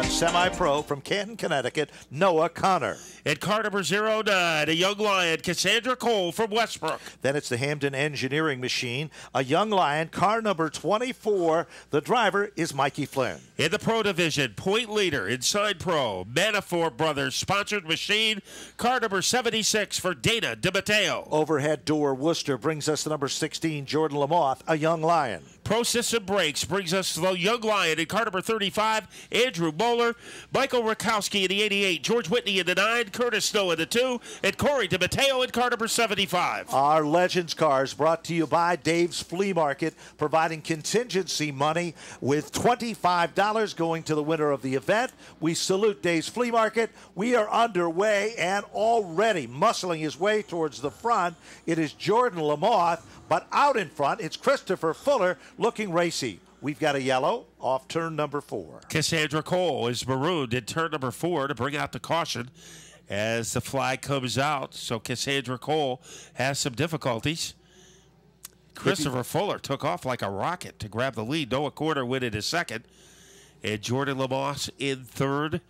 Semi-pro from Canton, Connecticut, Noah Connor. At car number 09, a young lion, Cassandra Cole from Westbrook. Then it's the Hamden Engineering Machine, a young lion, car number 24. The driver is Mikey Flynn. In the pro division, point leader, inside pro, Manafort Brothers, sponsored machine, car number 76 for Dana DiMatteo. Overhead door, Worcester, brings us the number 16, Jordan LaMothe, a young lion. Pro System Brakes brings us the young lion in car number 35, Andrew Molleur, Michael Rutkowski in the 88, George Whitney in the 9, Curtis Snow in the 2, and Cory DiMatteo in car number 75. Our Legends cars brought to you by Dave's Flea Market, providing contingency money with $25 going to the winner of the event. We salute Dave's Flea Market. We are underway and already muscling his way towards the front. It is Jordan LaMothe, but out in front, it's Christopher Fuller looking racy. We've got a yellow off turn number 4. Cassandra Cole is marooned in turn number 4 to bring out the caution as the flag comes out. So Cassandra Cole has some difficulties. Christopher Fuller took off like a rocket to grab the lead. Noah Corder went in his second. And Jordan LaMothe in third.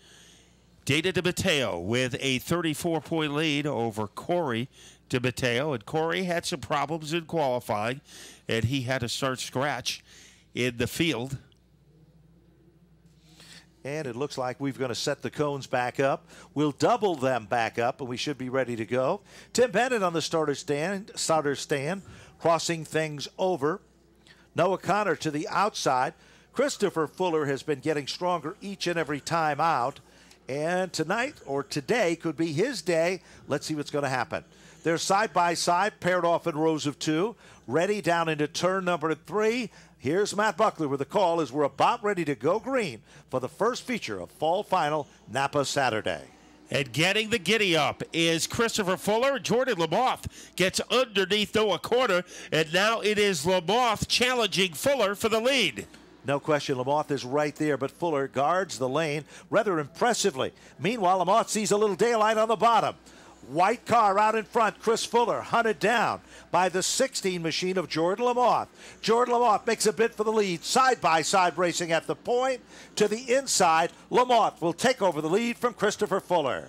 Dana DiMatteo with a 34-point lead over Cory DiMatteo. And Cory had some problems in qualifying, and he had to start scratch in the field. And it looks like we're going to set the cones back up. We'll double them back up, and we should be ready to go. Tim Bennett on the starter stand, crossing things over. Noah Connor to the outside. Christopher Fuller has been getting stronger each and every time out. And tonight or today could be his day. Let's see what's going to happen. They're side by side, paired off in rows of 2. Ready down into turn number 3. Here's Matt Butler with the call as we're about ready to go green for the first feature of Fall Final Napa Saturday. And getting the giddy up is Christopher Fuller. Jordan LaMothe gets underneath Noah Corder, and now it is LaMothe challenging Fuller for the lead. No question, LaMothe is right there, but Fuller guards the lane rather impressively. Meanwhile, LaMothe sees a little daylight on the bottom. White car out in front. Chris Fuller hunted down by the 16 machine of Jordan LaMothe. Jordan LaMothe makes a bid for the lead. Side-by-side racing at the point. To the inside, LaMothe will take over the lead from Christopher Fuller.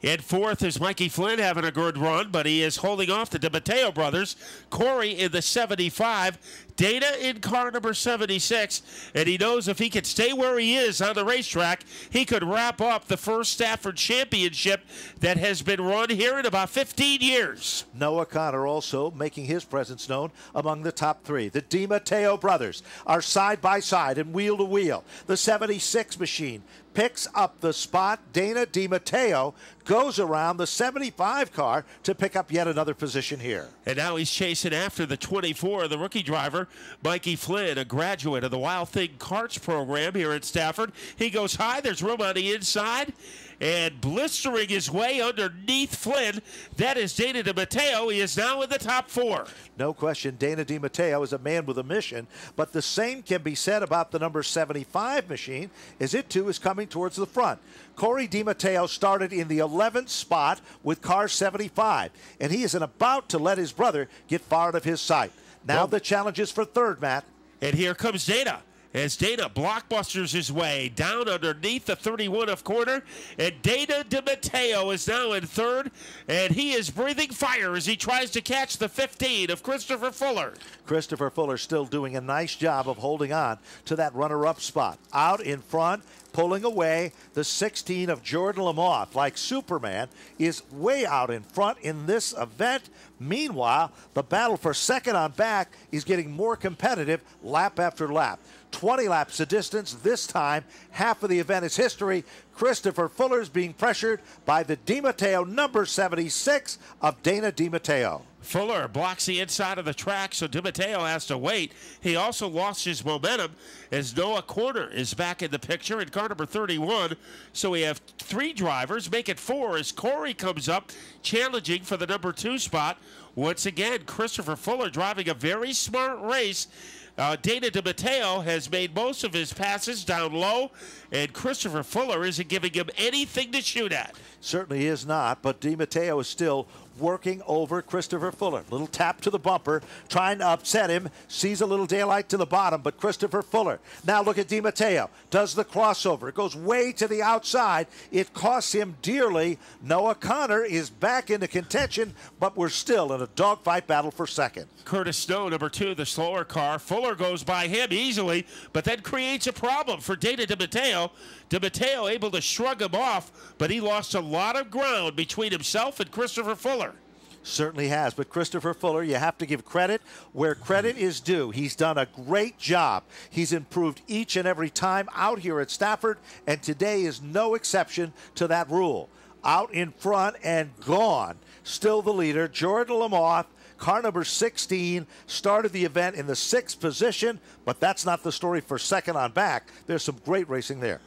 In fourth is Mikey Flynn having a good run, but he is holding off the DiMatteo brothers. Cory in the 75, Dana in car number 76, and he knows if he can stay where he is on the racetrack, he could wrap up the first Stafford championship that has been run here in about 15 years. Noah Connor also making his presence known among the top 3. The DiMatteo brothers are side by side and wheel to wheel. The 76 machine picks up the spot. Dana DiMatteo goes around the 75 car to pick up yet another position here. And now he's chasing after the 24, the rookie driver, Mikey Flynn, a graduate of the Wild Thing Karts program here at Stafford. He goes high. There's room on the inside. And blistering his way underneath Flynn, that is Dana DiMatteo. He is now in the top 4. No question, Dana DiMatteo is a man with a mission, but the same can be said about the number 75 machine, as it too is coming towards the front. Cory DiMatteo started in the 11th spot with car 75, and he is about to let his brother get far out of his sight. Now the challenge is for third, Matt. And here comes Dana. As Dana blockbusters his way down underneath the 31 of corner. And Dana DiMatteo is now in third. And he is breathing fire as he tries to catch the 15 of Christopher Fuller. Christopher Fuller still doing a nice job of holding on to that runner-up spot. Out in front, pulling away, the 16 of Jordan LaMothe, like Superman, is way out in front in this event. Meanwhile, the battle for second on back is getting more competitive lap after lap. 20 laps the distance. This time, half of the event is history. Christopher Fuller is being pressured by the DiMatteo number 76 of Dana DiMatteo. Fuller blocks the inside of the track, so DiMatteo has to wait. He also lost his momentum as Noah Corder is back in the picture in car number 31. So we have 3 drivers, make it 4 as Cory comes up challenging for the number 2 spot. Once again, Christopher Fuller driving a very smart race. Dana DiMatteo has made most of his passes down low, and Christopher Fuller isn't giving him anything to shoot at. Certainly is not, but DiMatteo is still working over Christopher Fuller. Little tap to the bumper, trying to upset him. Sees a little daylight to the bottom, but Christopher Fuller. Now look at DiMatteo. Does the crossover. It goes way to the outside. It costs him dearly. Noah Connor is back into contention, but we're still in a dogfight battle for second. Curtis Snow, number 2, the slower car. Fuller goes by him easily, but then creates a problem for Dana DiMatteo. DiMatteo able to shrug him off, but he lost a lot of ground between himself and Christopher Fuller. Certainly has, but Christopher Fuller, you have to give credit where credit is due. He's done a great job. He's improved each and every time out here at Stafford, and today is no exception to that rule. Out in front and gone. Still the leader, Jordan LaMothe. Car number 16 started the event in the 6th position, but that's not the story for second on back. There's some great racing there.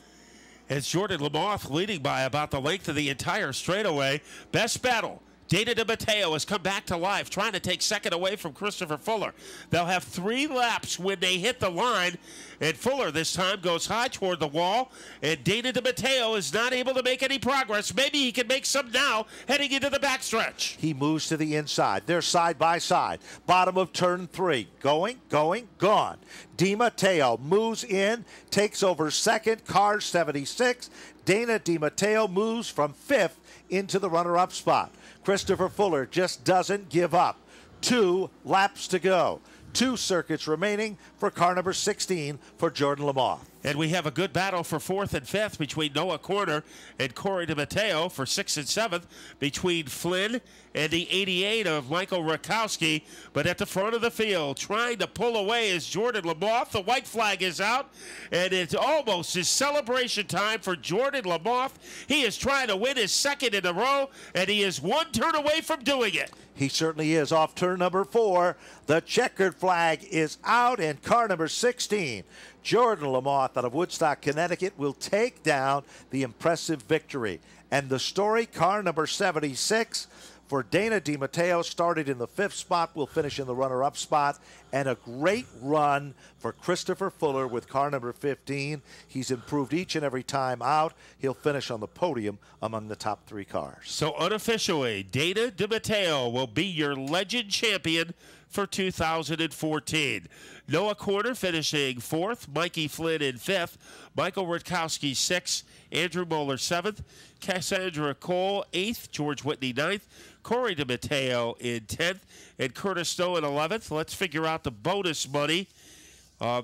It's Jordan LaMothe leading by about the length of the entire straightaway. Best battle. Dana DiMatteo has come back to life, trying to take second away from Christopher Fuller. They'll have 3 laps when they hit the line, and Fuller this time goes high toward the wall, and Dana DiMatteo is not able to make any progress. Maybe he can make some now, heading into the backstretch. He moves to the inside. They're side by side. Bottom of turn 3. Going, gone. DiMatteo moves in, takes over second, car 76. Dana DiMatteo moves from 5th into the runner-up spot. Christopher Fuller just doesn't give up. 2 laps to go. 2 circuits remaining for car number 16 for Jordan LaMothe. And we have a good battle for 4th and 5th between Noah Corner and Cory DiMatteo. For 6th and 7th between Flynn and the 88 of Michael Rutkowski. But at the front of the field, trying to pull away is Jordan LaMothe. The white flag is out, and it's almost his celebration time for Jordan LaMothe. He is trying to win his 2nd in a row, and he is 1 turn away from doing it. He certainly is. Off turn number 4, the checkered flag is out, and car number 16, Jordan LaMothe out of Woodstock, Connecticut, will take down the impressive victory. And the story, car number 76 for Dana DiMatteo, started in the 5th spot, will finish in the runner-up spot, and a great run for Christopher Fuller with car number 15. He's improved each and every time out. He'll finish on the podium among the top 3 cars. So unofficially, Dana DiMatteo will be your legend champion for 2014. Noah Corner finishing 4th, Mikey Flynn in 5th, Michael Rutkowski 6th, Andrew Molleur 7th, Cassandra Cole 8th, George Whitney 9th, Cory DiMatteo in 10th, and Curtis Snow in 11th. Let's figure out the bonus money.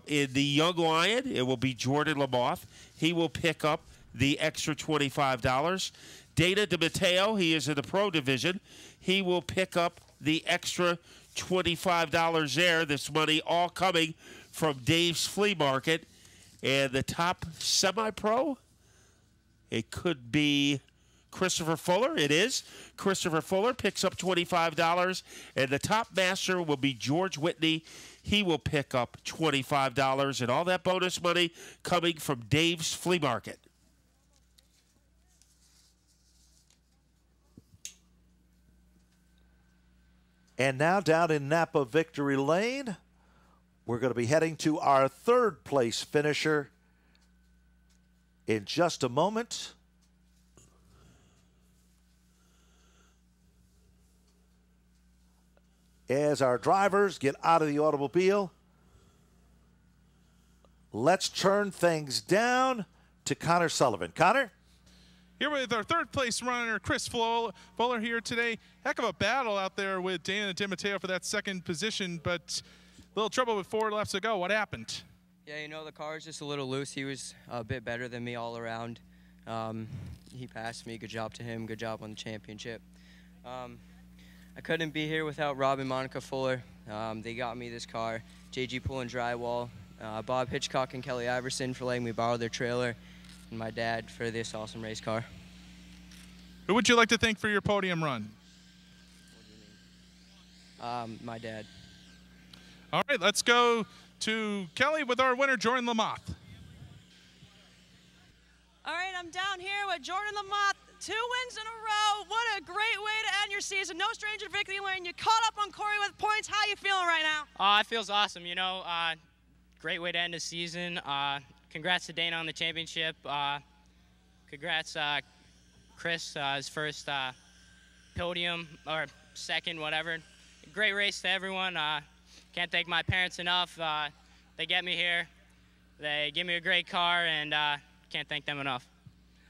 In the Young Lion, it will be Jordan LaMothe. He will pick up the extra $25. Dana DiMatteo, he is in the Pro Division. He will pick up the extra $25 there. This money all coming from Dave's Flea Market. And the top semi-pro, it could be Christopher Fuller. It is. Christopher Fuller picks up $25. And the top master will be George Whitney. He will pick up $25. And all that bonus money coming from Dave's Flea Market. And now down in Napa Victory Lane, we're going to be heading to our 3rd place finisher in just a moment. As our drivers get out of the automobile, let's turn things down to Connor Sullivan. Connor? Here with our 3rd place runner, Chris Fuller here today. Heck of a battle out there with Dana DiMatteo for that 2nd position, but a little trouble with 4 laps to go. What happened? Yeah, you know, the car is just a little loose. He was a bit better than me all around. He passed me. Good job to him. Good job on the championship. I couldn't be here without Rob and Monica Fuller. They got me this car. JG Pool and Drywall, Bob Hitchcock and Kelly Iverson for letting me borrow their trailer, and my dad for this awesome race car. Who would you like to thank for your podium run? What do you mean? My dad. All right, let's go to Kelly with our winner, Jordan LaMothe. All right, I'm down here with Jordan LaMothe. 2 wins in a row. What a great way to end your season. No stranger to victory lane. You caught up on Cory with points. How you feeling right now? It feels awesome. You know, great way to end the season. Congrats to Dana on the championship. Congrats, Chris, his first podium or second, whatever. Great race to everyone. Can't thank my parents enough. They get me here. They give me a great car, and can't thank them enough.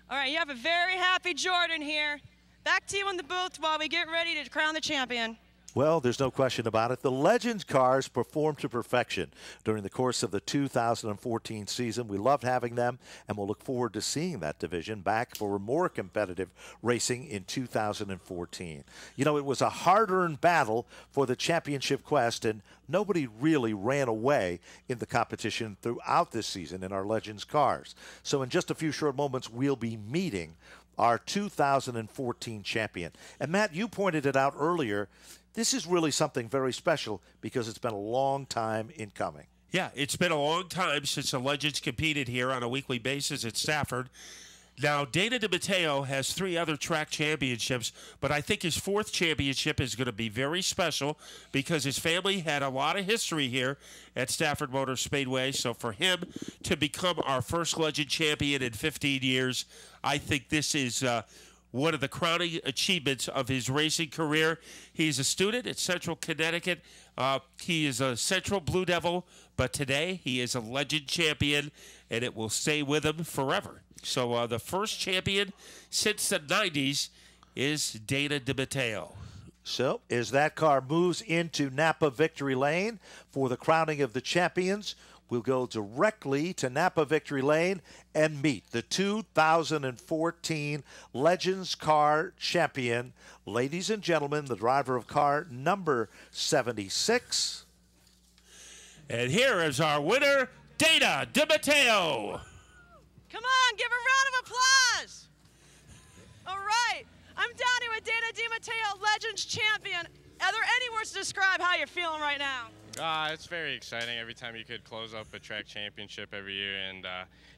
All right, you have a very happy Jordan here. Back to you in the booth while we get ready to crown the champion. Well, there's no question about it. The Legends cars performed to perfection during the course of the 2014 season. We loved having them, and we'll look forward to seeing that division back for more competitive racing in 2014. You know, it was a hard-earned battle for the championship quest, and nobody really ran away in the competition throughout this season in our Legends cars. So in just a few short moments, we'll be meeting our 2014 champion. And Matt, you pointed it out earlier. This is really something very special because it's been a long time in coming. Yeah, it's been a long time since the Legends competed here on a weekly basis at Stafford. Now, Dana DiMatteo has 3 other track championships, but I think his 4th championship is going to be very special because his family had a lot of history here at Stafford Motor Speedway. So for him to become our first Legend champion in 15 years, I think this is one of the crowning achievements of his racing career. He's a student at Central Connecticut. He is a Central Blue Devil, but today he is a Legend champion, and it will stay with him forever. So the first champion since the 90s is Dana DiMatteo. So as that car moves into Napa Victory Lane for the crowning of the champions, we'll go directly to Napa Victory Lane and meet the 2014 Legends car champion. Ladies and gentlemen, the driver of car number 76. And here is our winner, Dana DiMatteo. Come on, give a round of applause. All right, I'm down here with Dana DiMatteo, Legends champion. Are there any words to describe how you're feeling right now? It's very exciting every time you could close up a track championship every year, and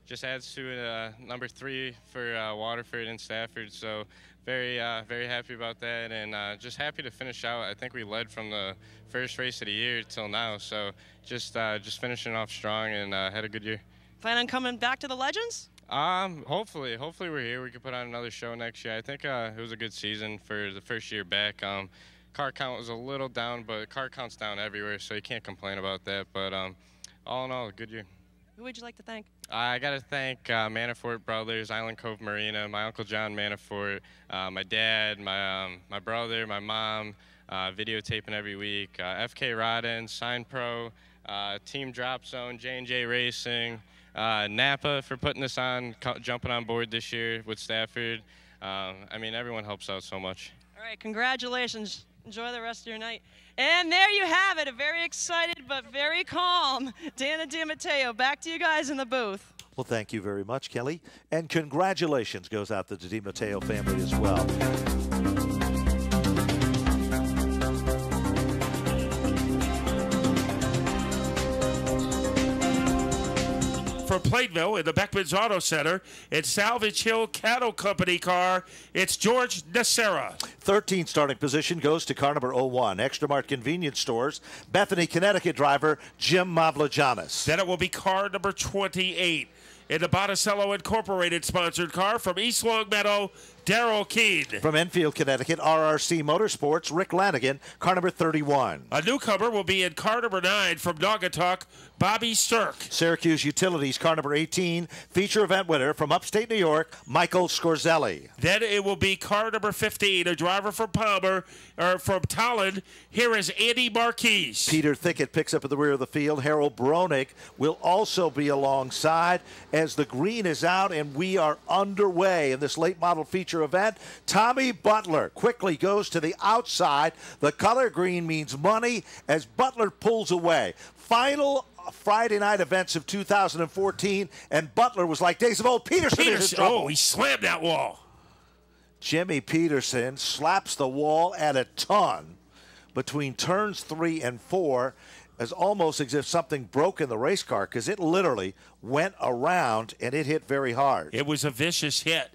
just adds to number 3 for Waterford and Stafford. So very happy about that, and just happy to finish out. I think we led from the first race of the year till now, so just finishing off strong and had a good year. Plan on coming back to the Legends? Hopefully we're here. We could put on another show next year. I think it was a good season for the first year back. Car count was a little down, but car count's down everywhere, so you can't complain about that. But all in all, a good year. Who would you like to thank? I got to thank Manafort Brothers, Island Cove Marina, my Uncle John Manafort, my dad, my brother, my mom, videotaping every week, FK Rodden, Sign Pro, Team Drop Zone, J&J Racing, Napa for putting this on, jumping on board this year with Stafford. I mean, everyone helps out so much. All right, congratulations. Enjoy the rest of your night. And there you have it, a very excited but very calm Dana DiMatteo. Back to you guys in the booth. Well, thank you very much, Kelly. And congratulations goes out to the DiMatteo family as well. From Plainville in the Beckman's Auto Center, it's Salvage Hill Cattle Company car. It's George Nocera. 13th starting position goes to car number 01, Extra Mart Convenience Stores, Bethany, Connecticut driver Jim Mavlajanis. Then it will be car number 28 in the Botticello Incorporated sponsored car from East Longmeadow, Darrell Keene. From Enfield, Connecticut, RRC Motorsports, Rick Lanagan, car number 31. A newcomer will be in car number 9 from Naugatuck, Bobby Stirk. Syracuse Utilities, car number 18, feature event winner from upstate New York, Michael Scorzelli. Then it will be car number 15, a driver from from Tallinn. Here is Andy Marquise. Peter Thickett picks up at the rear of the field. Harold Bronick will also be alongside as the green is out and we are underway in this late model feature event. Tommy Butler quickly goes to the outside. The color green means money as Butler pulls away. Final Friday night events of 2014, and Butler was like days of old. Peterson is in trouble. Oh, he slammed that wall. Jimmy Peterson slaps the wall at a ton between turns 3 and 4, as almost as if something broke in the race car because it literally went around and it hit very hard. It was a vicious hit,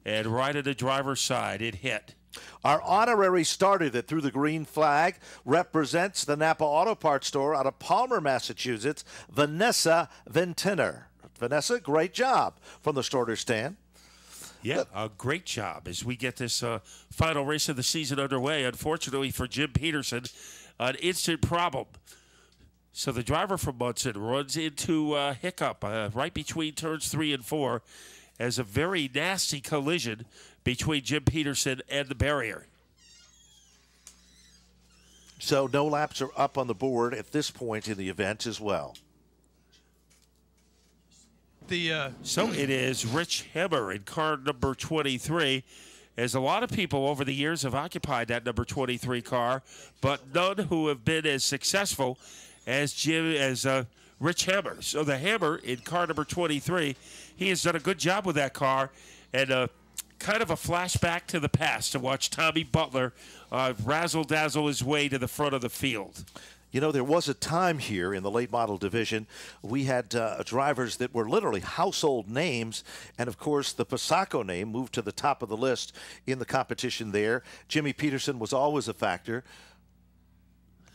and right at the driver's side, it hit. Our honorary starter that threw the green flag represents the Napa Auto Parts store out of Palmer, Massachusetts, Vanessa Ventiner. Vanessa, great job from the starter stand. Yeah, a great job as we get this final race of the season underway. Unfortunately for Jim Peterson, an instant problem. So the driver from Munson runs into hiccup right between turns 3 and 4 as a very nasty collision between Jim Peterson and the barrier. So no laps are up on the board at this point in the event as well. So it is Rich Hammer in car number 23, as a lot of people over the years have occupied that number 23 car, but none who have been as successful as Rich Hammer. So the Hammer in car number 23, he has done a good job with that car, and kind of a flashback to the past to watch Tommy Butler razzle-dazzle his way to the front of the field. You know, there was a time here in the late model division we had drivers that were literally household names, and of course the Passaco name moved to the top of the list in the competition there. Jimmy Peterson was always a factor.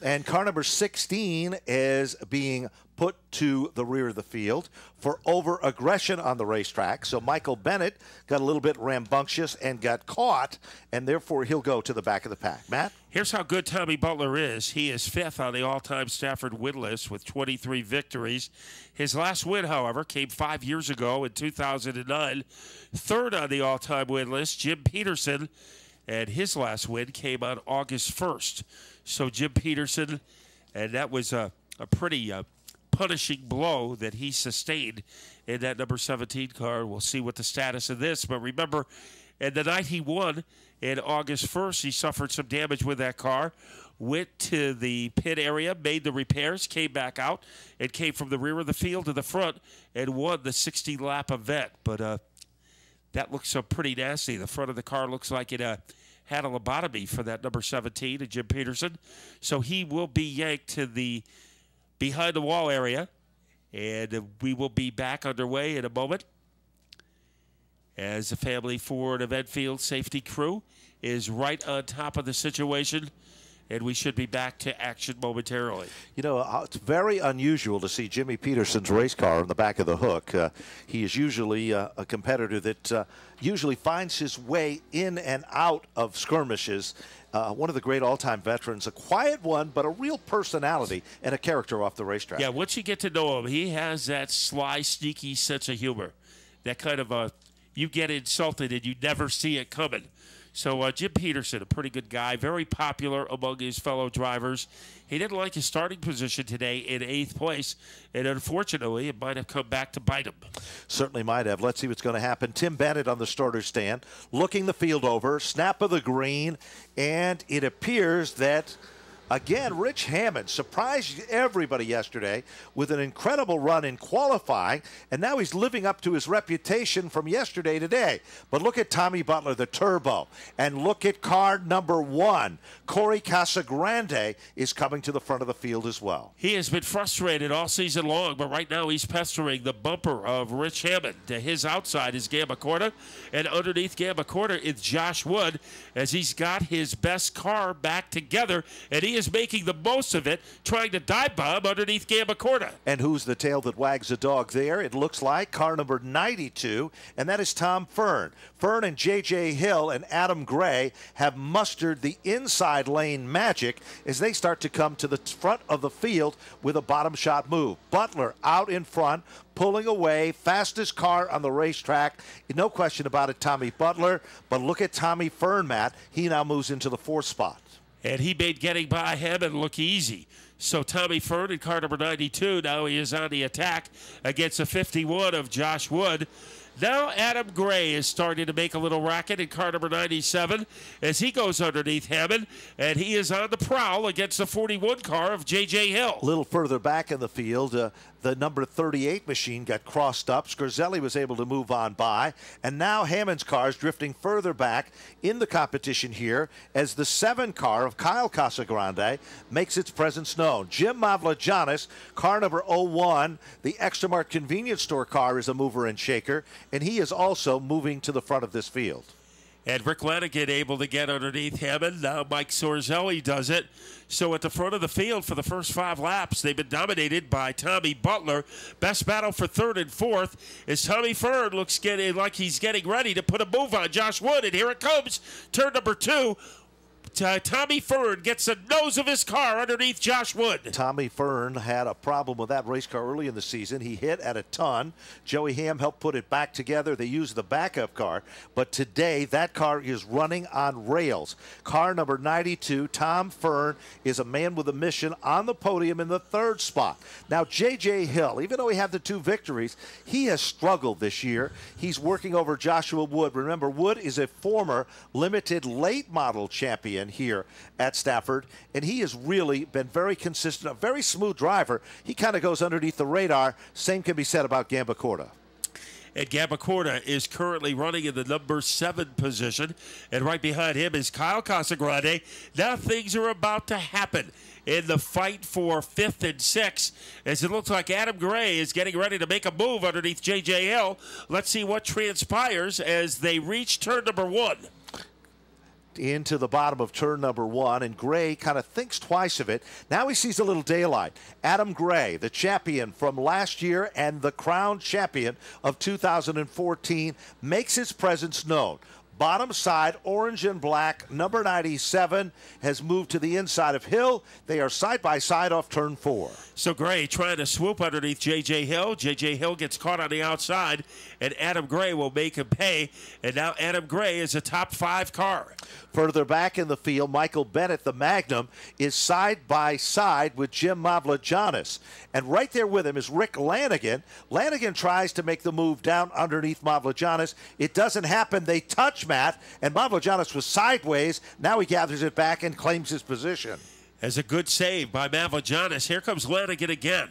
And car number 16 is being put to the rear of the field for over-aggression on the racetrack. So Michael Bennett got a little bit rambunctious and got caught, and therefore he'll go to the back of the pack. Matt? Here's how good Tommy Butler is. He is 5th on the all-time Stafford win list with 23 victories. His last win, however, came 5 years ago in 2009. 3rd on the all-time win list, Jim Peterson, and his last win came on August 1st. So Jim Peterson, and that was a pretty punishing blow that he sustained in that number 17 car. We'll see what the status of this. But remember, and the night he won, in August 1st, he suffered some damage with that car, went to the pit area, made the repairs, came back out, and came from the rear of the field to the front and won the 60-lap event. But that looks pretty nasty. The front of the car looks like it had a lobotomy for that number 17, and Jim Peterson. So he will be yanked to the behind-the-wall area, and we will be back underway in a moment as the Family Ford Event Field safety crew is right on top of the situation, and we should be back to action momentarily. You know, it's very unusual to see Jimmy Peterson's race car in the back of the hook. He is usually a competitor that usually finds his way in and out of skirmishes. One of the great all-time veterans, a quiet one, but a real personality and a character off the racetrack. Yeah, once you get to know him, he has that sly, sneaky sense of humor. That kind of you get insulted and you never see it coming. So Jim Peterson, a pretty good guy, very popular among his fellow drivers. He didn't like his starting position today in 8th place, and unfortunately, it might have come back to bite him. Certainly might have. Let's see what's going to happen. Tim Bennett on the starter stand, looking the field over, snap of the green, and it appears that, again, Rich Hammond surprised everybody yesterday with an incredible run in qualifying, and now he's living up to his reputation from yesterday today. But look at Tommy Butler, the turbo, and look at car number 1. Cory Casagrande is coming to the front of the field as well. He has been frustrated all season long, but right now he's pestering the bumper of Rich Hammond. To his outside is Gambacorta, and underneath Gambacorta is Josh Wood, as he's got his best car back together, and he is making the most of it, trying to dive bomb underneath Gambacorta. And who's the tail that wags the dog there? It looks like car number 92, and that is Tom Fearn. Fearn and J.J. Hill and Adam Gray have mustered the inside lane magic as they start to come to the front of the field with a bottom shot move. Butler out in front, pulling away, fastest car on the racetrack. No question about it, Tommy Butler. But look at Tommy Fearn, Matt. He now moves into the 4th spot. And he made getting by Hammond look easy. So Tommy Fearn in car number 92, now he is on the attack against a 51 of Josh Wood. Now Adam Gray is starting to make a little racket in car number 97 as he goes underneath Hammond, and he is on the prowl against the 41 car of J.J. Hill. A little further back in the field, the number 38 machine got crossed up. Scorzelli was able to move on by, and now Hammond's car is drifting further back in the competition here as the 7 car of Kyle Casagrande makes its presence known. Jim Mavlagianis, car number 01, the Extra Mart convenience store car, is a mover and shaker, and he is also moving to the front of this field. And Rick Lanagan able to get underneath him, and now Mike Sorzelli does it. So at the front of the field for the first 5 laps, they've been dominated by Tommy Butler. Best battle for 3rd and 4th is Tommy Fearn looks like he's getting ready to put a move on Josh Wood, and here it comes, turn number 2. Tommy Fearn gets the nose of his car underneath Josh Wood. Tommy Fearn had a problem with that race car early in the season. He hit at a ton. Joey Ham helped put it back together. They used the backup car. But today, that car is running on rails. Car number 92, Tom Fearn, is a man with a mission on the podium in the 3rd spot. Now, J.J. Hill, even though he had the 2 victories, he has struggled this year. He's working over Joshua Wood. Remember, Wood is a former limited late model champion here at Stafford, and he has really been very consistent, a very smooth driver. He kind of goes underneath the radar. Same can be said about Gambacorta. And Gambacorta is currently running in the number 7 position, and right behind him is Kyle Casagrande. Now things are about to happen in the fight for 5th and 6th, as it looks like Adam Gray is getting ready to make a move underneath J.J. Hill. Let's see what transpires as they reach turn number 1. Into the bottom of turn number 1, and Gray kind of thinks twice of it. Now he sees a little daylight. Adam Gray, the champion from last year and the crown champion of 2014, makes his presence known. Bottom side, orange and black, number 97 has moved to the inside of Hill. They are side by side off turn 4. So Gray trying to swoop underneath J.J. Hill. J.J. Hill gets caught on the outside, and Adam Gray will make him pay. And now Adam Gray is a top 5 car. Further back in the field, Michael Bennett, the Magnum, is side by side with Jim Mavlajanis. And right there with him is Rick Lanagan. Lanagan tries to make the move down underneath Mavlajanis. It doesn't happen. They touch Matt, and Mavlajanis was sideways. Now he gathers it back and claims his position. As a good save by Mavlajanis. Here comes Lanagan again,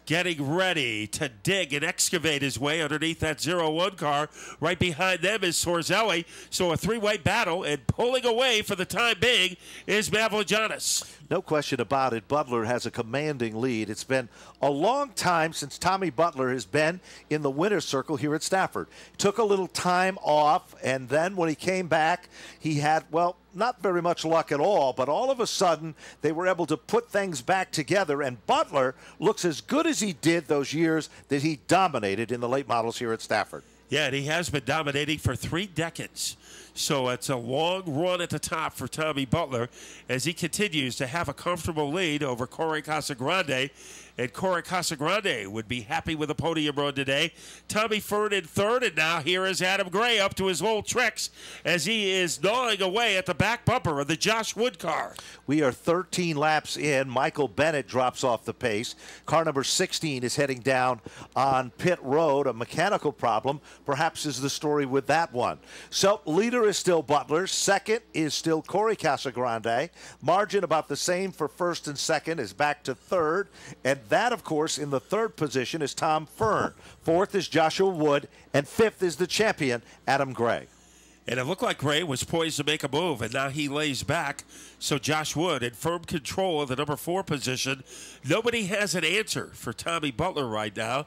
getting ready to dig and excavate his way underneath that 0-1 car. Right behind them is Sorzelli. So a 3-way battle, and pulling away for the time being is Mavlajanis. No question about it, Butler has a commanding lead. It's been a long time since Tommy Butler has been in the winner's circle here at Stafford. Took a little time off, and then when he came back, he had, well, not very much luck at all, but all of a sudden they were able to put things back together, and Butler looks as good as he did those years that he dominated in the late models here at Stafford. Yeah, and he has been dominating for 3 decades. So it's a long run at the top for Tommy Butler as he continues to have a comfortable lead over Cory Casagrande. And Cory Casagrande would be happy with a podium run today. Tommy Fearn in 3rd, and now here is Adam Gray up to his old tricks as he is gnawing away at the back bumper of the Josh Wood car. We are 13 laps in. Michael Bennett drops off the pace. Car number 16 is heading down on pit road. A mechanical problem, perhaps, is the story with that one. So leader is still Butler. 2nd is still Cory Casagrande. Margin about the same for 1st and 2nd is back to 3rd. And that, of course, in the 3rd position is Tom Fearn. 4th is Joshua Wood. And 5th is the champion, Adam Gray. And it looked like Gray was poised to make a move, and now he lays back. So Josh Wood in firm control of the number 4 position. Nobody has an answer for Tommy Butler right now.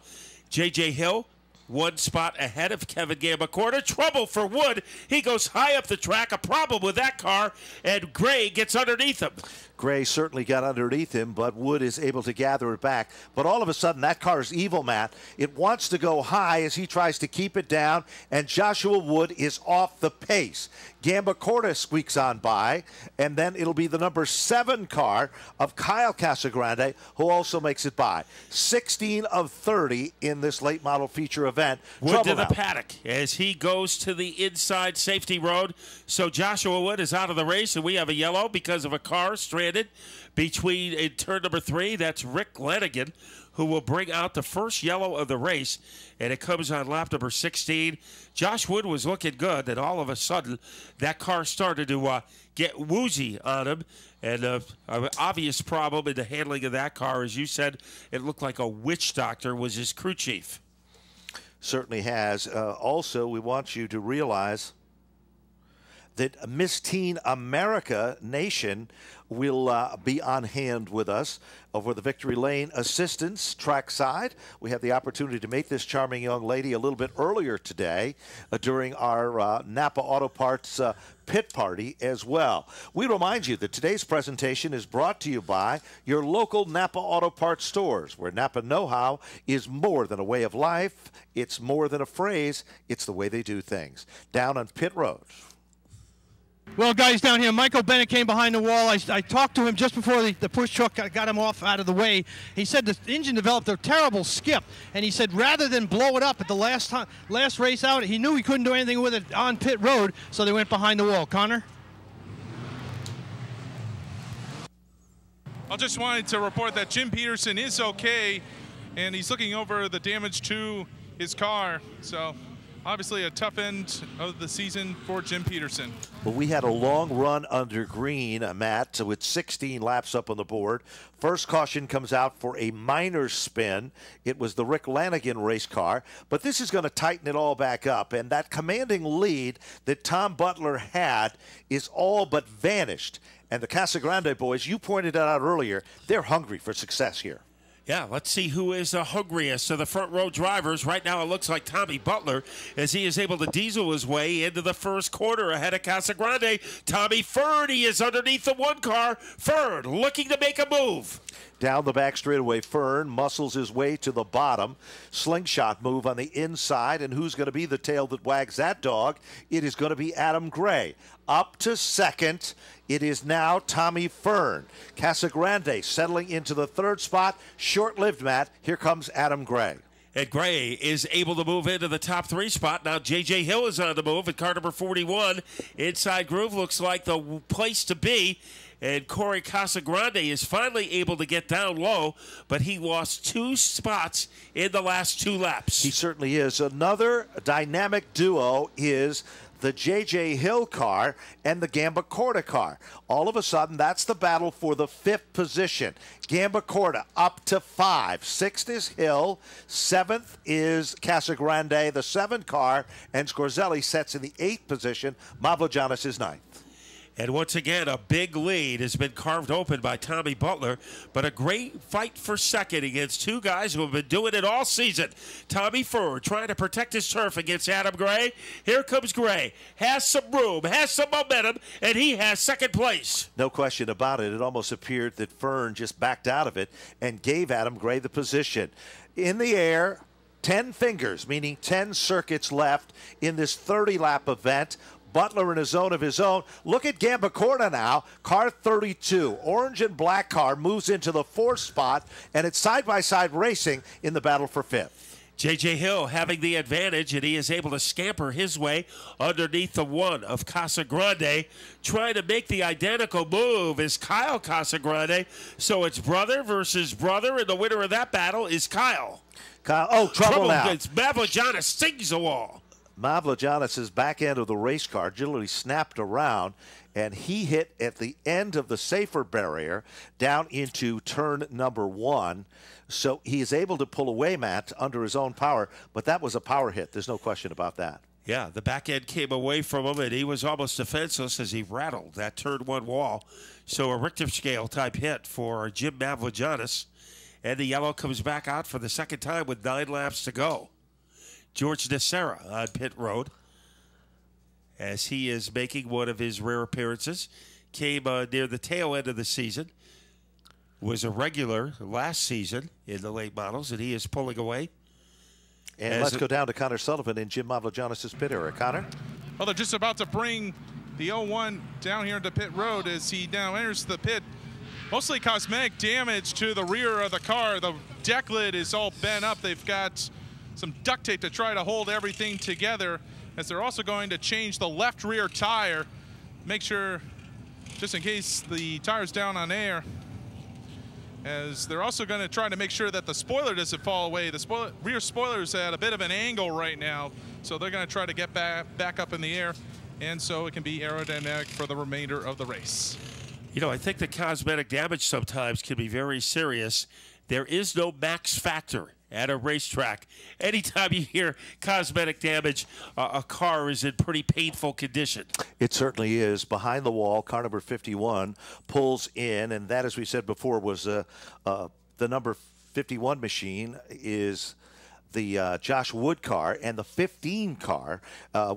J.J. Hill, 1 spot ahead of Kevin Gambacorta. Trouble for Wood. He goes high up the track. A problem with that car, and Gray gets underneath him. Gray certainly got underneath him, but Wood is able to gather it back. But all of a sudden, that car is evil, Matt. It wants to go high as he tries to keep it down, and Joshua Wood is off the pace. Gambacorta squeaks on by, and then it'll be the number 7 car of Kyle Casagrande, who also makes it by. 16 of 30 in this late model feature event. Wood to the paddock as he goes to the inside safety road. So Joshua Wood is out of the race, and we have a yellow because of a car stranded between in turn number 3. That's Rick Lanagan, who will bring out the first yellow of the race, and it comes on lap number 16. Josh Wood was looking good, and all of a sudden that car started to get woozy on him, and an obvious problem in the handling of that car. As you said, it looked like a witch doctor was his crew chief. Certainly has. Also, we want you to realize that Miss Teen America Nation will be on hand with us over the Victory Lane Assistance trackside. We have the opportunity to meet this charming young lady a little bit earlier today during our Napa Auto Parts pit party as well. We remind you that today's presentation is brought to you by your local Napa Auto Parts stores, where Napa know-how is more than a way of life. It's more than a phrase. It's the way they do things. Down on Pit Road. Well, guys, down here, Michael Bennett came behind the wall. I talked to him just before the push truck got him off out of the way. He said the engine developed a terrible skip, and he said rather than blow it up at the last race out, he knew he couldn't do anything with it on pit road, so they went behind the wall. Connor? I just wanted to report that Jim Peterson is okay, and he's looking over the damage to his car. So obviously a tough end of the season for Jim Peterson. Well, we had a long run under green, Matt, with 16 laps up on the board. First caution comes out for a minor spin. It was the Rick Lanagan race car, but this is going to tighten it all back up, and that commanding lead that Tom Butler had is all but vanished. And the Casagrande boys, you pointed it out earlier, they're hungry for success here. Yeah, let's see who is the hungriest of the front row drivers. Right now it looks like Tommy Butler, as he is able to diesel his way into the first quarter ahead of Casagrande. Tommy Fearn, he is underneath the one car. Fearn looking to make a move. Down the back straightaway, Fearn muscles his way to the bottom. Slingshot move on the inside, and who's going to be the tail that wags that dog? It is going to be Adam Gray. Up to second, it is now Tommy Fearn. Casagrande settling into the third spot. Short-lived, Matt. Here comes Adam Gray. And Gray is able to move into the top three spot. Now J.J. Hill is on the move at car number 41. Inside groove looks like the place to be. And Cory Casagrande is finally able to get down low, but he lost 2 spots in the last 2 laps. He certainly is. Another dynamic duo is the J.J. Hill car and the Gambacorta car. All of a sudden, that's the battle for the 5th position. Gambacorta up to 5. 6th is Hill. 7th is Casagrande, the 7th car, and Scorzelli sets in the 8th position. Mavrogiannis is 9th. And once again, a big lead has been carved open by Tommy Butler, but a great fight for second against 2 guys who have been doing it all season. Tommy Fearn trying to protect his turf against Adam Gray. Here comes Gray. Has some room, has some momentum, and he has second place. No question about it. It almost appeared that Fearn just backed out of it and gave Adam Gray the position. In the air, 10 fingers, meaning 10 circuits left in this 30-lap event. Butler in a zone of his own. Look at Gambacorta now. Car 32, orange and black car, moves into the 4th spot, and it's side-by-side racing in the battle for 5th. J.J. Hill having the advantage, and he is able to scamper his way underneath the 1 of Casagrande. Trying to make the identical move is Kyle Casagrande. So it's brother versus brother, and the winner of that battle is Kyle. Oh, trouble now. Mavrogiannis stings the wall. Mavrogiannis' back end of the race car literally snapped around, and he hit at the end of the safer barrier down into turn number 1. So he is able to pull away, Matt, under his own power, but that was a power hit. There's no question about that. Yeah, the back end came away from him, and he was almost defenseless as he rattled that turn 1 wall. So a Richter scale type hit for Jim Mavrogiannis, and the yellow comes back out for the second time with 9 laps to go. George Nocera on pit road, as he is making one of his rare appearances. Came near the tail end of the season. Was a regular last season in the late models, and he is pulling away. And let's go down to Connor Sullivan in Jim Mavrogiannis' pit area. Connor? Well, they're just about to bring the 01 down here into pit road as he now enters the pit. Mostly cosmetic damage to the rear of the car. The deck lid is all bent up. They've got some duct tape to try to hold everything together, as they're also going to change the left rear tire. Make sure, just in case the tire's down on air, as they're also going to try to make sure that the spoiler doesn't fall away. The rear spoiler's at a bit of an angle right now, so they're going to try to get back up in the air, and so it can be aerodynamic for the remainder of the race. You know, I think the cosmetic damage sometimes can be very serious. There is no max factor at a racetrack. Anytime you hear cosmetic damage, a car is in pretty painful condition. It certainly is. Behind the wall, car number 51 pulls in, and that, as we said before, was the number 51 machine is the Josh Wood car, and the 15 car,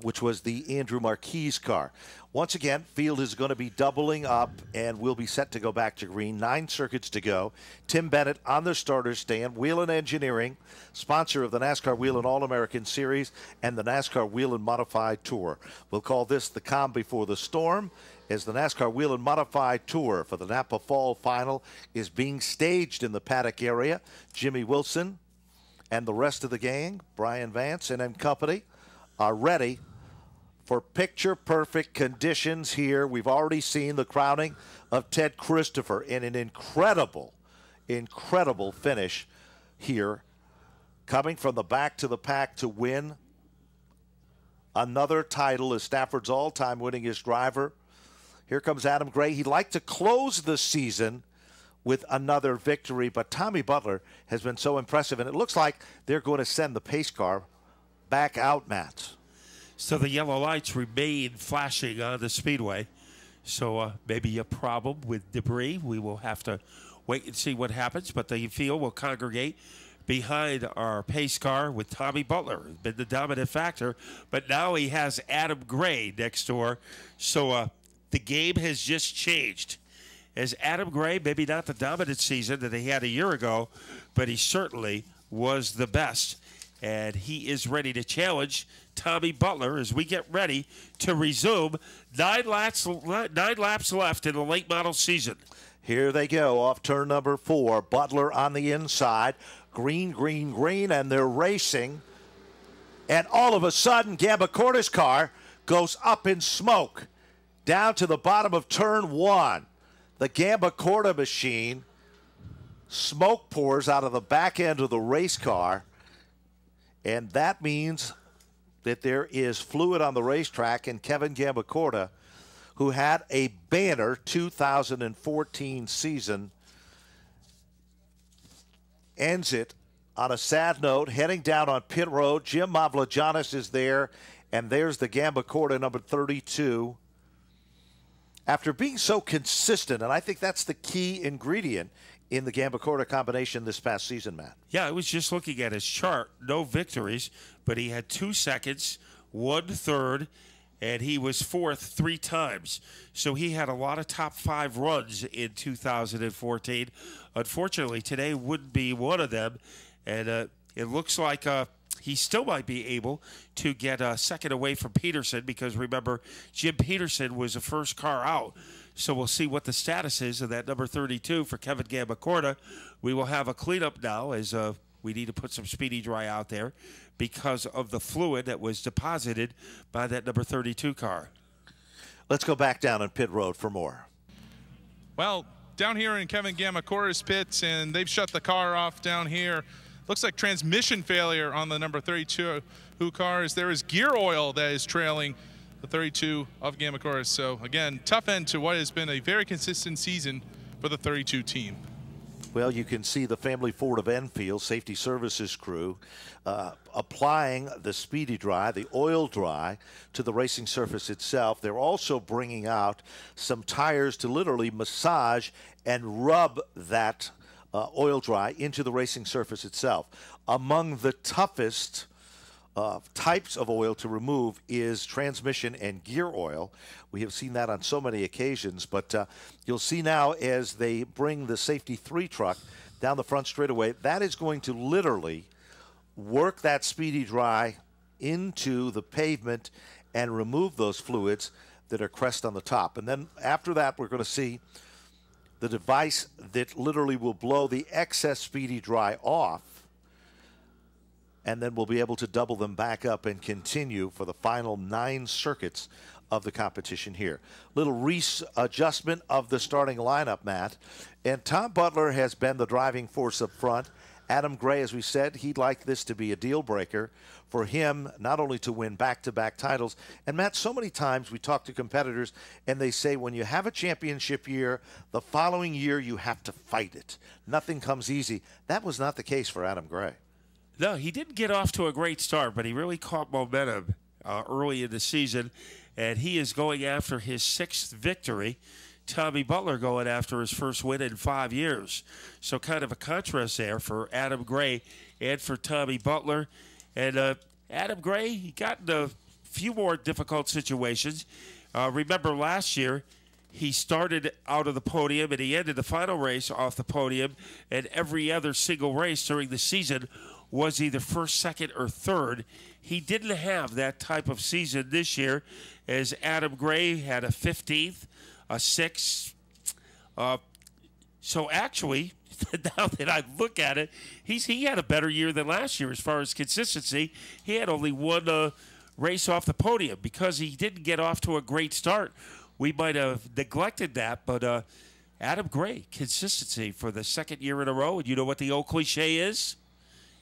which was the Andrew Marquis car. Once again, field is going to be doubling up, and we'll be set to go back to green. 9 circuits to go. Tim Bennett on the starter's stand. Whelen Engineering, sponsor of the NASCAR Whelen All-American Series and the NASCAR Whelen Modified Tour. We'll call this the calm before the storm, as the NASCAR Whelen Modified Tour for the Napa Fall Final is being staged in the paddock area. Jimmy Wilson and the rest of the gang, Brian Vance and company, are ready for picture-perfect conditions here. We've already seen the crowning of Ted Christopher in an incredible, incredible finish here, coming from the back to the pack to win another title as Stafford's all-time winningest driver. Here comes Adam Gray. He'd like to close the season with another victory, but Tommy Butler has been so impressive, and it looks like they're going to send the pace car back out, Matt. So the yellow lights remain flashing on the Speedway. So maybe a problem with debris. We will have to wait and see what happens, but the field will congregate behind our pace car with Tommy Butler, who's been the dominant factor, but now he has Adam Gray next door. So the game has just changed. As Adam Gray, maybe not the dominant season that he had a year ago, but he certainly was the best. And he is ready to challenge Tommy Butler as we get ready to resume 9 laps left in the late model season. Here they go off turn number 4. Butler on the inside. Green, green, green, and they're racing. And all of a sudden, Gambacorta's car goes up in smoke down to the bottom of turn 1. The Gambacorta machine, smoke pours out of the back end of the race car, and that means that there is fluid on the racetrack, and Kevin Gambacorta, who had a banner 2014 season, ends it on a sad note, heading down on pit road. Jim Mavlajanis is there, and there's the Gambacorta number 32. After being so consistent, and I think that's the key ingredient in the Gambacorta combination this past season, Matt. Yeah, I was just looking at his chart. No victories, but he had 2 seconds, 1 third, and he was 4th 3 times. So he had a lot of top 5 runs in 2014. Unfortunately, today wouldn't be one of them, and it looks like he still might be able to get a second away from Peterson, because remember, Jim Peterson was the first car out. So we'll see what the status is of that number 32 for Kevin Gambacorta. We will have a cleanup now, as we need to put some speedy dry out there because of the fluid that was deposited by that number 32 car. Let's go back down on pit road for more. Well, down here in Kevin Gambacorta's pits, and they've shut the car off down here. Looks like transmission failure on the number 32 cars. There is gear oil that is trailing the 32 of Gambacorta. So, again, tough end to what has been a very consistent season for the 32 team. Well, you can see the family Ford of Enfield safety services crew applying the speedy dry, the oil dry, to the racing surface itself. They're also bringing out some tires to literally massage and rub that oil dry into the racing surface itself. Among the toughest types of oil to remove is transmission and gear oil. We have seen that on so many occasions, but you'll see now as they bring the safety 3 truck down the front straightaway, that is going to literally work that speedy dry into the pavement and remove those fluids that are pressed on the top. And then after that, we're going to see the device that literally will blow the excess speedy dry off, and then we'll be able to double them back up and continue for the final 9 circuits of the competition here. Little readjustment of the starting lineup, Matt. And Tom Butler has been the driving force up front. Adam Gray, as we said, he'd like this to be a deal breaker for him, not only to win back-to-back titles. And, Matt, so many times we talk to competitors and they say when you have a championship year, the following year you have to fight it. Nothing comes easy. That was not the case for Adam Gray. No, he didn't get off to a great start, but he really caught momentum early in the season, and he is going after his 6th victory. Tommy Butler going after his first win in 5 years. So kind of a contrast there for Adam Gray and for Tommy Butler. And Adam Gray, he got in a few more difficult situations. Remember last year, he started out of the podium and he ended the final race off the podium, and every other single race during the season was either first, second, or third. He didn't have that type of season this year, as Adam Gray had a 15th, a 6th. So actually, now that I look at it, he had a better year than last year as far as consistency. He had only one race off the podium. Because he didn't get off to a great start, we might have neglected that, but Adam Gray, consistency for the 2nd year in a row. And you know what the old cliche is?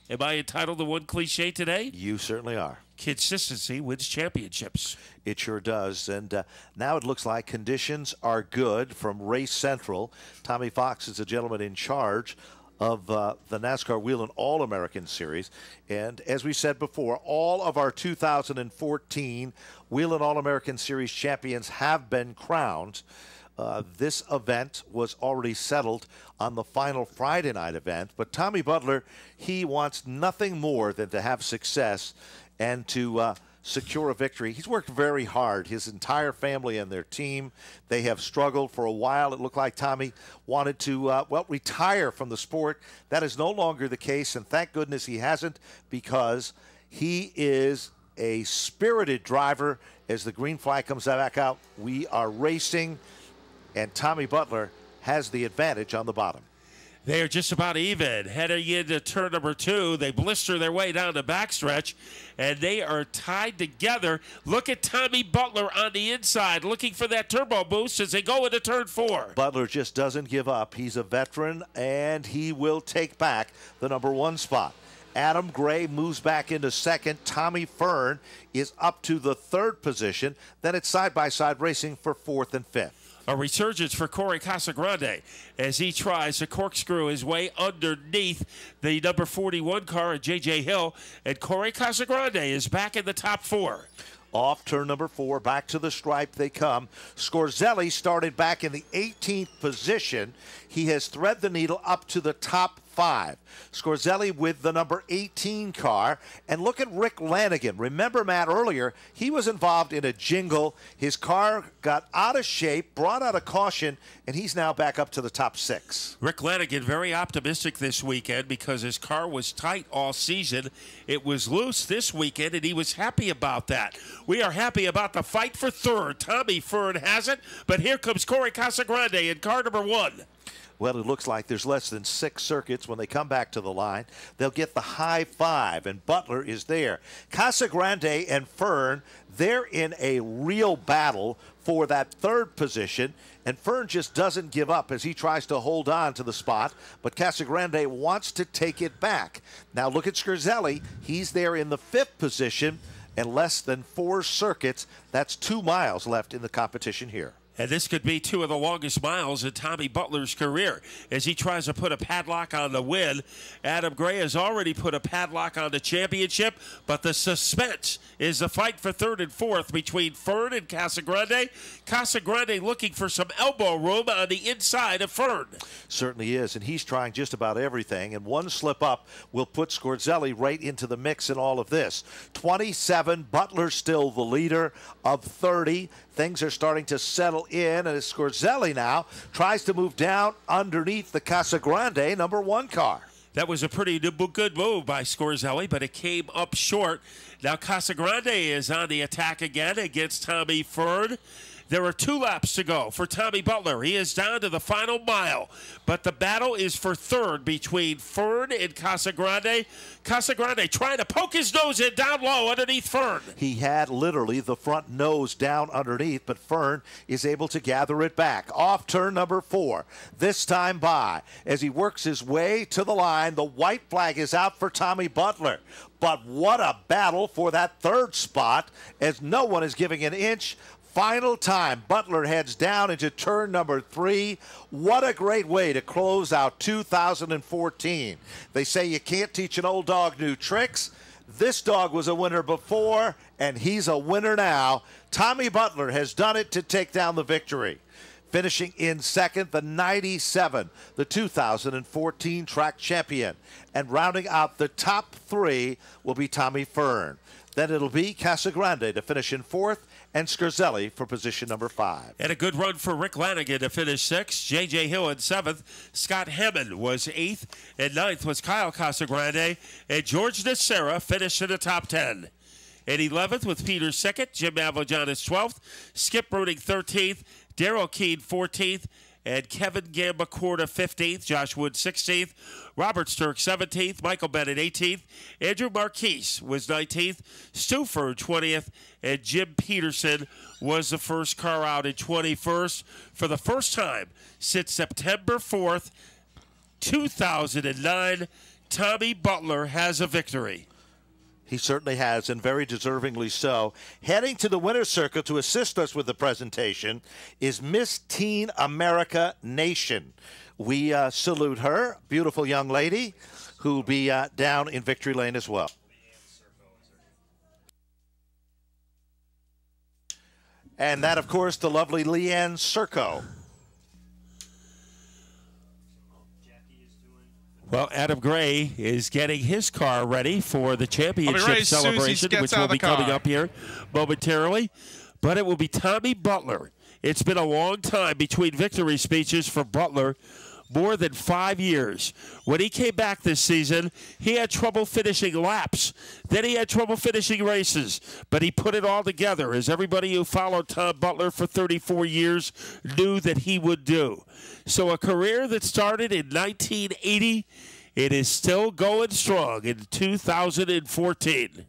Am I entitled to one cliche today? You certainly are. Consistency wins championships. It sure does. And now it looks like conditions are good from Race Central. Tommy Fox is the gentleman in charge of the NASCAR Whelen All-American Series. And as we said before, all of our 2014 Whelen All-American Series champions have been crowned. This event was already settled on the final Friday night event. But Tommy Butler, he wants nothing more than to have success and to secure a victory. He's worked very hard. His entire family and their team, they have struggled for a while. It looked like Tommy wanted to, retire from the sport. That is no longer the case, and thank goodness he hasn't, because he is a spirited driver. As the green flag comes back out, we are racing, and Tommy Butler has the advantage on the bottom. They are just about even. Heading into turn number 2, they blister their way down the backstretch, and they are tied together. Look at Tommy Butler on the inside, looking for that turbo boost as they go into turn 4. Butler just doesn't give up. He's a veteran, and he will take back the number 1 spot. Adam Gray moves back into 2nd. Tommy Fearn is up to the 3rd position. Then it's side-by-side racing for 4th and 5th. A resurgence for Corey Casagrande as he tries to corkscrew his way underneath the number 41 car at J.J. Hill. And Corey Casagrande is back in the top 4. Off turn number 4, back to the stripe they come. Scorzelli started back in the 18th position. He has thread the needle up to the top 5. Scorzelli with the number 18 car. And look at Rick Lanagan. Remember, Matt, earlier, he was involved in a jingle. His car got out of shape, brought out a caution, and he's now back up to the top 6. Rick Lanagan very optimistic this weekend because his car was tight all season. It was loose this weekend, and he was happy about that. We are happy about the fight for 3rd. Tommy Fearn has it, but here comes Corey Casagrande in car number 1. Well, it looks like there's less than 6 circuits when they come back to the line. They'll get the high 5, and Butler is there. Casagrande and Fearn, they're in a real battle for that 3rd position, and Fearn just doesn't give up as he tries to hold on to the spot, but Casagrande wants to take it back. Now look at Scorzelli. He's there in the 5th position, and less than 4 circuits. That's 2 miles left in the competition here. And this could be 2 of the longest miles in Tommy Butler's career as he tries to put a padlock on the win. Adam Gray has already put a padlock on the championship, but the suspense is the fight for 3rd and 4th between Fearn and Casagrande. Casagrande looking for some elbow room on the inside of Fearn. Certainly is, and he's trying just about everything, and one slip up will put Scorzelli right into the mix in all of this. 27, Butler still the leader of 30. Things are starting to settle in, and as Scorzelli now tries to move down underneath the Casagrande number 1 car. That was a pretty good move by Scorzelli, but it came up short. Now Casagrande is on the attack again against Tommy Fearn. There are 2 laps to go for Tommy Butler. He is down to the final mile, but the battle is for 3rd between Fearn and Casagrande. Casagrande trying to poke his nose in down low underneath Fearn. He had literally the front nose down underneath, but Fearn is able to gather it back. Off turn number 4, this time by. As he works his way to the line, the white flag is out for Tommy Butler. But what a battle for that third spot, as no one is giving an inch. Final time, Butler heads down into turn number 3. What a great way to close out 2014. They say you can't teach an old dog new tricks. This dog was a winner before, and he's a winner now. Tommy Butler has done it to take down the victory. Finishing in second, the 97, the 2014 track champion. And rounding out the top 3 will be Tommy Fearn. Then it'll be Casagrande to finish in 4th, and Scarzelli for position number 5. And a good run for Rick Lanagan to finish 6th. J.J. Hill in 7th. Scott Hammond was 8th. And 9th was Kyle Casagrande. And George Nocera finished in the top 10. And 11th with Peter 2nd. Jim Avellone is 12th. Skip Bruning 13th. Darrell Keene 14th. And Kevin Gambacorta 15th, Josh Wood 16th, Robert Stirk 17th, Michael Bennett 18th, Andrew Marquise was 19th, Stafford 20th, and Jim Peterson was the first car out in 21st. For the first time since September 4th, 2009, Tommy Butler has a victory. He certainly has, and very deservingly so. Heading to the winner's circle to assist us with the presentation is Miss Teen America Nation. We salute her, beautiful young lady, who'll be down in victory lane as well. And that, of course, the lovely Leanne Serco. Well, Adam Gray is getting his car ready for the championship celebration, which will be coming up here momentarily. But it will be Tommy Butler. It's been a long time between victory speeches for Butler, more than 5 years. When he came back this season, he had trouble finishing laps. Then he had trouble finishing races. But he put it all together, as everybody who followed Tom Butler for 34 years knew that he would do. So a career that started in 1980, it is still going strong in 2014.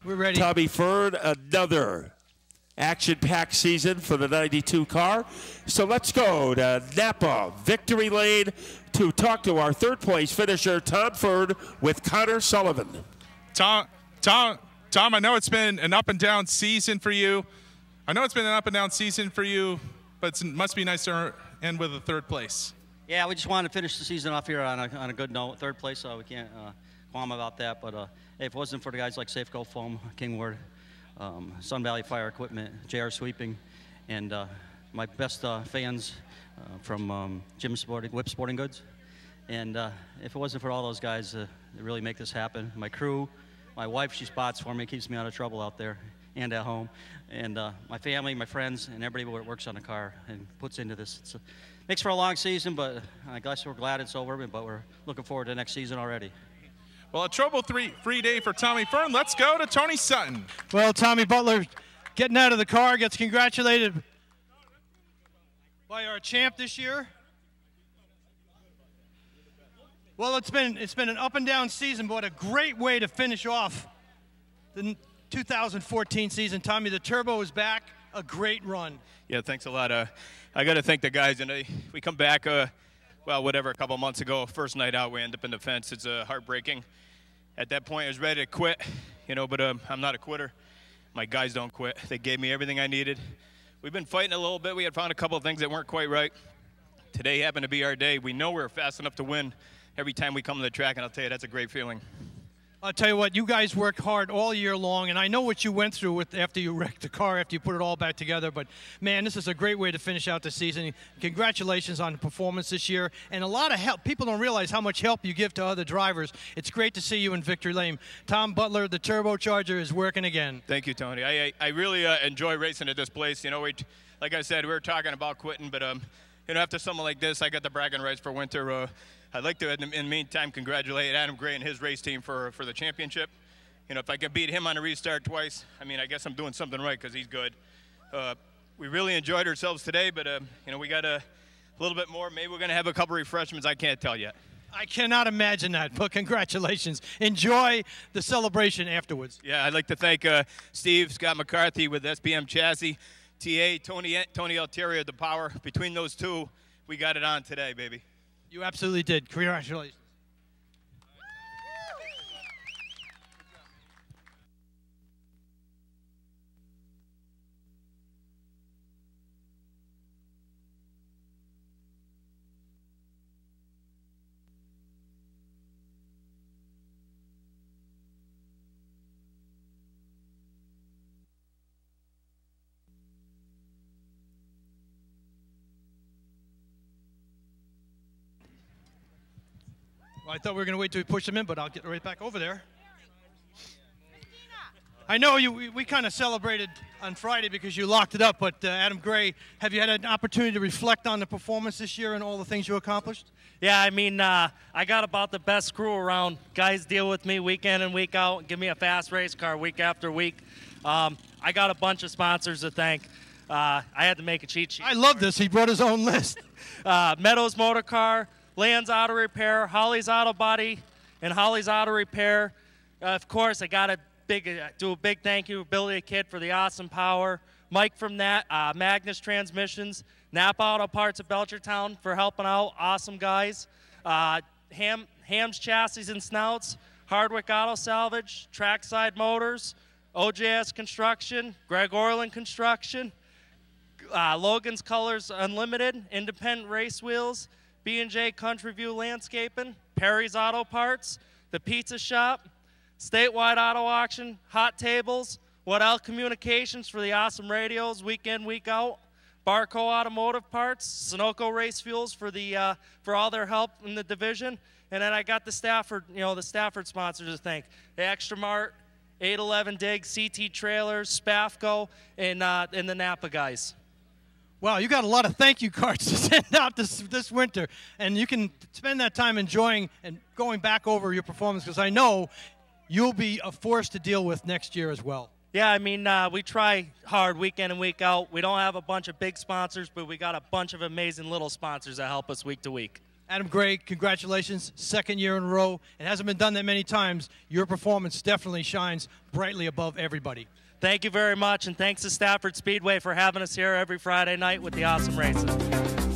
We're ready. Tommy Fearn, another action-packed season for the 92 car. So let's go to Napa Victory Lane to talk to our third-place finisher, Tom Fearn, with Connor Sullivan. Tom, I know it's been an up-and-down season for you. But it must be nice to end with a third place. Yeah, we just wanted to finish the season off here on a good note. Third place, so we can't qualm about that. But if it wasn't for the guys like Safeco Foam, Kingward, Sun Valley Fire Equipment, JR Sweeping, and my best fans from Jim's Whip Sporting Goods. And if it wasn't for all those guys that really make this happen, my crew, my wife, she spots for me, keeps me out of trouble out there and at home, and my family, my friends, and everybody who works on the car and puts into this. It makes for a long season, but I guess we're glad it's over, but we're looking forward to next season already. Well, a trouble-free day for Tommy Fearn. Let's go to Tony Sutton. Well, Tommy Butler getting out of the car, gets congratulated by our champ this year. Well, it's been an up and down season, but what a great way to finish off the 2014 season. Tommy, the turbo is back. A great run. Yeah, thanks a lot. I got to thank the guys. And we come back, a couple months ago, first night out, we end up in the fence. It's heartbreaking. At that point, I was ready to quit, but I'm not a quitter. My guys don't quit. They gave me everything I needed. We've been fighting a little bit. We had found a couple of things that weren't quite right. Today happened to be our day. We know we're fast enough to win every time we come to the track, and I'll tell you, that's a great feeling. I'll tell you what, you guys worked hard all year long, and I know what you went through after you wrecked the car, after you put it all back together. But, man, this is a great way to finish out the season. Congratulations on the performance this year, and a lot of help. People don't realize how much help you give to other drivers. It's great to see you in victory lane. Tom Butler, the turbocharger, is working again. Thank you, Tony. I really enjoy racing at this place. Like I said, we were talking about quitting, but after something like this, I got the bragging rights for winter. I'd like to, in the meantime, congratulate Adam Gray and his race team for the championship. If I could beat him on a restart twice, I guess I'm doing something right because he's good. We really enjoyed ourselves today, but, we got a little bit more. Maybe we're going to have a couple refreshments. I can't tell yet. I cannot imagine that, but congratulations. Enjoy the celebration afterwards. Yeah, I'd like to thank Scott McCarthy with SBM Chassis, TA, Tony Altieri, the power. Between those two, we got it on today, baby. You absolutely did. Congratulations. Well, I thought we were going to wait till we push them in, but I'll get right back over there. I know we kind of celebrated on Friday because you locked it up, but Adam Gray, have you had an opportunity to reflect on the performance this year and all the things you accomplished? Yeah, I mean, I got about the best crew around. Guys deal with me week in and week out, give me a fast race car week after week. I got a bunch of sponsors to thank. I had to make a cheat sheet. I love this. He brought his own list. Meadows Motor Car, Land's Auto Repair, Holly's Auto Body, and Holly's Auto Repair. Of course, I got to do a big thank you to Billy the Kid for the awesome power. Mike from that, Magnus Transmissions, Napa Auto Parts of Belchertown for helping out. Awesome guys. Ham's Chassis and Snouts, Hardwick Auto Salvage, Trackside Motors, OJS Construction, Greg Orland Construction, Logan's Colors Unlimited, Independent Race Wheels, B&J Country View Landscaping, Perry's Auto Parts, The Pizza Shop, Statewide Auto Auction, Hot Tables, Waddell Communications for the awesome radios, week in, week out, Barco Automotive Parts, Sunoco Race Fuels for the for all their help in the division, and then I got the Stafford, the Stafford sponsors to thank, the Extra Mart, 811 Dig, CT Trailers, Spafco, and the Napa guys. Wow, you got a lot of thank you cards to send out this winter, and you can spend that time enjoying and going back over your performance, because I know you'll be a force to deal with next year as well. Yeah, I mean, we try hard week in and week out. We don't have a bunch of big sponsors, but we got a bunch of amazing little sponsors that help us week to week. Adam Gray, congratulations, second year in a row. It hasn't been done that many times. Your performance definitely shines brightly above everybody. Thank you very much, and thanks to Stafford Speedway for having us here every Friday night with the awesome racing.